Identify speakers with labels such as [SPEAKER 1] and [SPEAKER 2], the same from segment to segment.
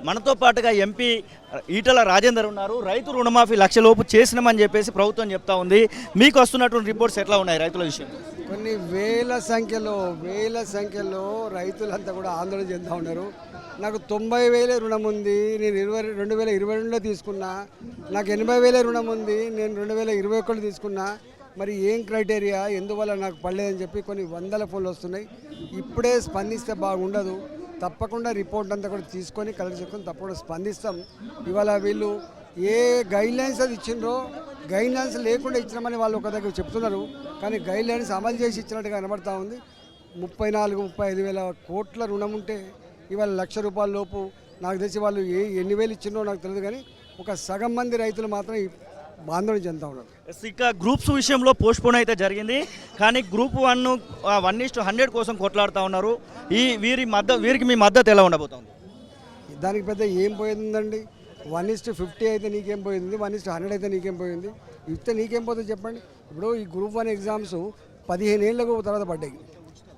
[SPEAKER 1] మనతో పాటుగా ఎంపీ ఈటల రాజేందర్ ఉన్నారు. రైతు రుణమాఫీ లక్షలోపు చేసినామని చెప్పేసి ప్రభుత్వం చెప్తా ఉంది. మీకు వస్తున్నటువంటి రిపోర్ట్స్ ఎట్లా ఉన్నాయి రైతుల విషయం?
[SPEAKER 2] కొన్ని వేల సంఖ్యలో రైతులంతా కూడా ఆందోళన చెందుతూ ఉన్నారు. నాకు 90,000 రుణం ఉంది, నేను 2022లో తీసుకున్నా. నాకు 80,000 రుణం ఉంది, నేను 2021 తీసుకున్నా. మరి ఏం క్రైటీరియా, ఎందువల్ల నాకు పడలేదని చెప్పి కొన్ని వందల ఫోన్లు వస్తున్నాయి. ఇప్పుడే స్పందిస్తే బాగుండదు. తప్పకుండా రిపోర్ట్ అంతా కూడా తీసుకొని కలెక్ట్ చేసుకొని తప్పకుండా స్పందిస్తాం. ఇవాళ వీళ్ళు ఏ గైడ్లైన్స్ అది ఇచ్చిండ్రో, గైడ్లైన్స్ లేకుండా ఇచ్చినామని వాళ్ళు ఒక దగ్గర చెప్తున్నారు. కానీ గైడ్లైన్స్ అమలు చేసి ఇచ్చినట్టుగా కనబడతా ఉంది. 34-35 వేల కోట్ల రుణం ఉంటే ఇవాళ ₹1,00,000 లోపు నాకు తెలిసి వాళ్ళు ఎన్ని వేలు ఇచ్చిండ్రో నాకు తెలియదు. కానీ ఒక సగం మంది రైతులు మాత్రం ఆందోళన చెందుతూ ఉన్నారు.
[SPEAKER 1] ఇక గ్రూప్స్ విషయంలో పోస్ట్పోన్ అయితే జరిగింది. కానీ గ్రూప్ 1:100 కోసం కొట్లాడుతూ ఉన్నారు. వీరికి మీ మద్దతు ఎలా ఉండబోతుంది?
[SPEAKER 2] దానికి పెద్ద ఏం పోయిందండి. 1:50 అయితే నీకేం పోయింది, 1:100 అయితే నీకేం పోయింది, ఇస్తే నీకేం పోతుంది చెప్పండి. ఇప్పుడు ఈ గ్రూప్ 1 ఎగ్జామ్స్ 15 ఏళ్ళకు తర్వాత పడ్డాయి,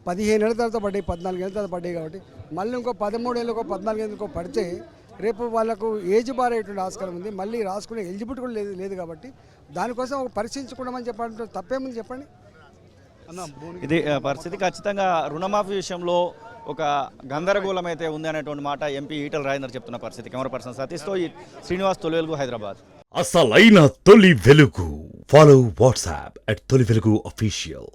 [SPEAKER 2] 15 ఏళ్ళ తర్వాత పడ్డాయి, 14 ఏళ్ళ తర్వాత పడ్డాయి. కాబట్టి మళ్ళీ ఇంకో 13 ఏళ్ళకో 14 ఏళ్ళకో పడితే రేపు వాళ్ళకు ఏజ్ బార్ అయ్యేటువంటి ఆస్కారం ఉంది. మళ్ళీ రాసుకునే ఎలిజిబిలిటీ కూడా లేదు. కాబట్టి దానికోసం ఒక పరీక్షించుకోవడం చెప్పండి, తప్పేముంది చెప్పండి.
[SPEAKER 1] ఇది పరిస్థితి. ఖచ్చితంగా రుణమాఫీ విషయంలో ఒక గందరగోళం అయితే ఉంది అనేటువంటి మాట ఎంపీ ఈటల రాజేందర్ చెప్తున్న పరిస్థితి. కెమెరా పర్సన్ సతీష్తో శ్రీనివాస్, తొలి వెలుగు, హైదరాబాద్.
[SPEAKER 3] అసలైన తొలి వెలుగు. ఫాలో వాట్సాప్ @తొలి వెలుగు official.